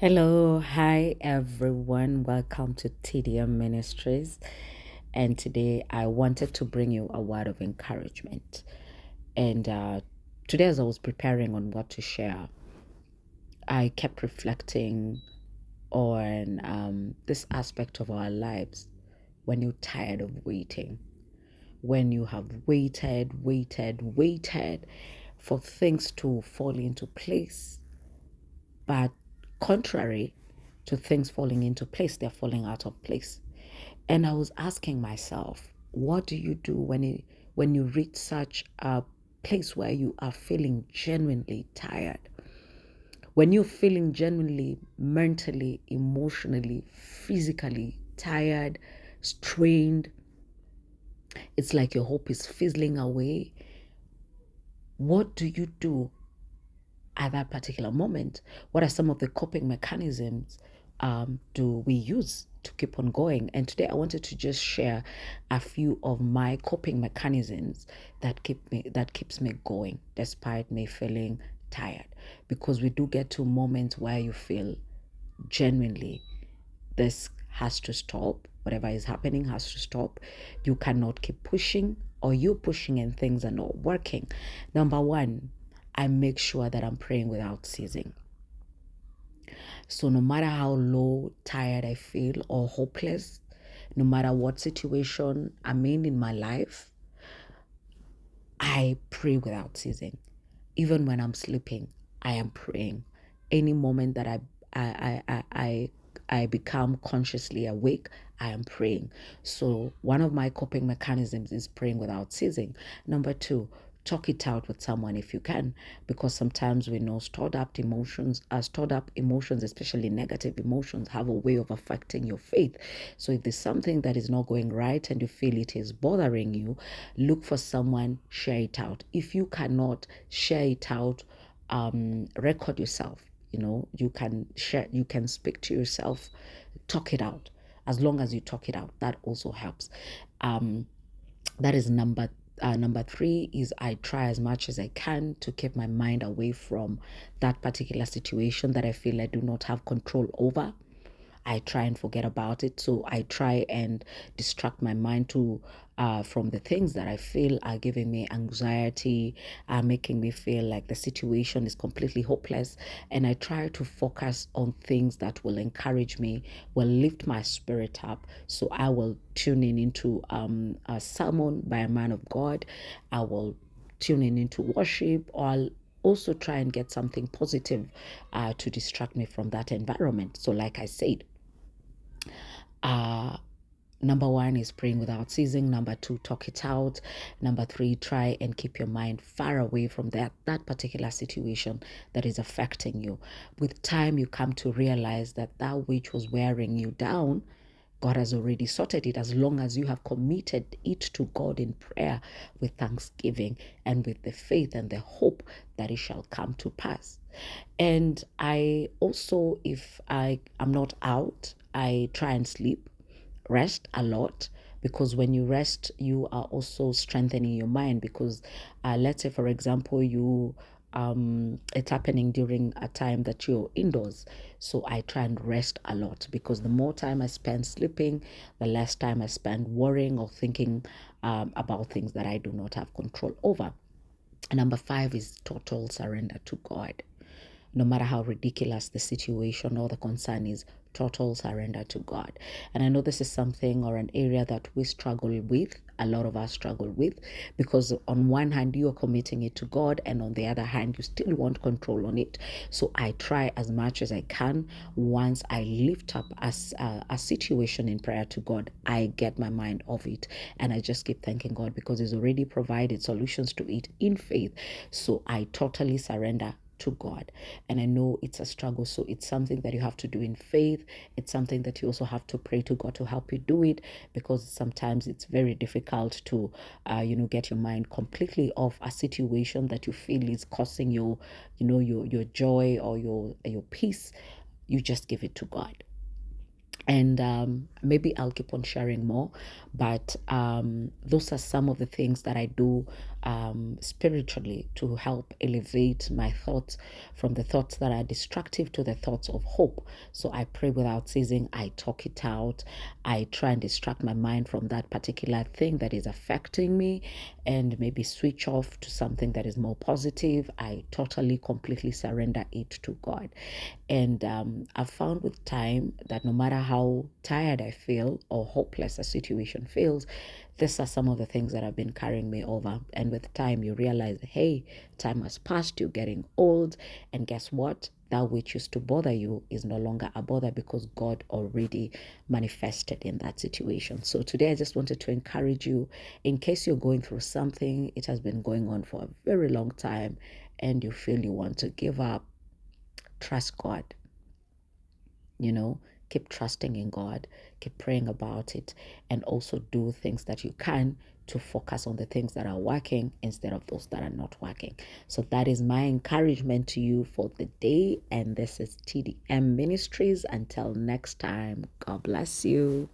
Hello, hi everyone. Welcome to TDM Ministries. And today I wanted to bring you a word of encouragement. And today, as I was preparing on what to share, I kept reflecting on this aspect of our lives when you're tired of waiting, when you have waited for things to fall into place, but contrary to things falling into place, they're falling out of place. And I was asking myself, what do you do when you reach such a place where you are feeling genuinely tired? When you're feeling genuinely mentally, emotionally, physically tired, strained, it's like your hope is fizzling away. What do you do at that particular moment? What are some of the coping mechanisms do we use to keep on going? And today I wanted to just share a few of my coping mechanisms that keeps me going despite me feeling tired. Because we do get to moments where you feel genuinely this has to stop. Whatever is happening has to stop. You cannot keep pushing, or you're pushing and things are not working. Number one, I make sure that I'm praying without ceasing. So no matter how low, tired I feel, or hopeless, no matter what situation I'm in my life, I pray without ceasing. Even when I'm sleeping, I am praying. Any moment that I become consciously awake, I am praying. So one of my coping mechanisms is praying without ceasing. Number two, talk it out with someone if you can, because sometimes we know stored up emotions, especially negative emotions, have a way of affecting your faith. So if there's something that is not going right and you feel it is bothering you, look for someone, share it out. If you cannot share it out, record yourself. You can share, you can speak to yourself, talk it out. As long as you talk it out, that also helps. um, that is number three is I try as much as I can to keep my mind away from that particular situation that I feel I do not have control over. I try and forget about it. So I try and distract my mind to from the things that I feel are giving me anxiety, are making me feel like the situation is completely hopeless. And I try to focus on things that will encourage me, will lift my spirit up. So I will tune in into a sermon by a man of God. I will tune in into worship, or I'll also try and get something positive to distract me from that environment. So, like I said, uh, number one is praying without ceasing. Number two, talk it out. Number three, try and keep your mind far away from that particular situation that is affecting you. With time, you come to realize that which was wearing you down, God has already sorted it, as long as you have committed it to God in prayer with thanksgiving and with the faith and the hope that it shall come to pass. And I also, if I am not out, I try and sleep, rest a lot, because when you rest, you are also strengthening your mind. Because let's say, for example, it's happening during a time that you're indoors. So I try and rest a lot, because the more time I spend sleeping, the less time I spend worrying or thinking about things that I do not have control over. And number five is total surrender to God. No matter how ridiculous the situation or the concern is, total surrender to God. And I know this is something or an area that we struggle with. A lot of us struggle with, because on one hand you are committing it to God, and on the other hand you still want control on it. So I try as much as I can. Once I lift up a situation in prayer to God, I get my mind off it, and I just keep thanking God, because He's already provided solutions to it in faith. So I totally surrender to God. And I know it's a struggle. So it's something that you have to do in faith. It's something that you also have to pray to God to help you do it, because sometimes it's very difficult to, get your mind completely off a situation that you feel is causing your joy or your peace. You just give it to God. And maybe I'll keep on sharing more, but those are some of the things that I do spiritually to help elevate my thoughts from the thoughts that are destructive to the thoughts of hope. So I pray without ceasing. I talk it out. I try and distract my mind from that particular thing that is affecting me and maybe switch off to something that is more positive. I totally, completely surrender it to God. And I've found with time that no matter how tired I feel or hopeless a situation feels, these are some of the things that have been carrying me over. And with time, you realize, hey, time has passed, you're getting old. And guess what? That which used to bother you is no longer a bother because God already manifested in that situation. So today, I just wanted to encourage you in case you're going through something, it has been going on for a very long time, and you feel you want to give up, trust God. Keep trusting in God, keep praying about it, and also do things that you can to focus on the things that are working instead of those that are not working. So that is my encouragement to you for the day. And this is TDM Ministries. Until next time, God bless you.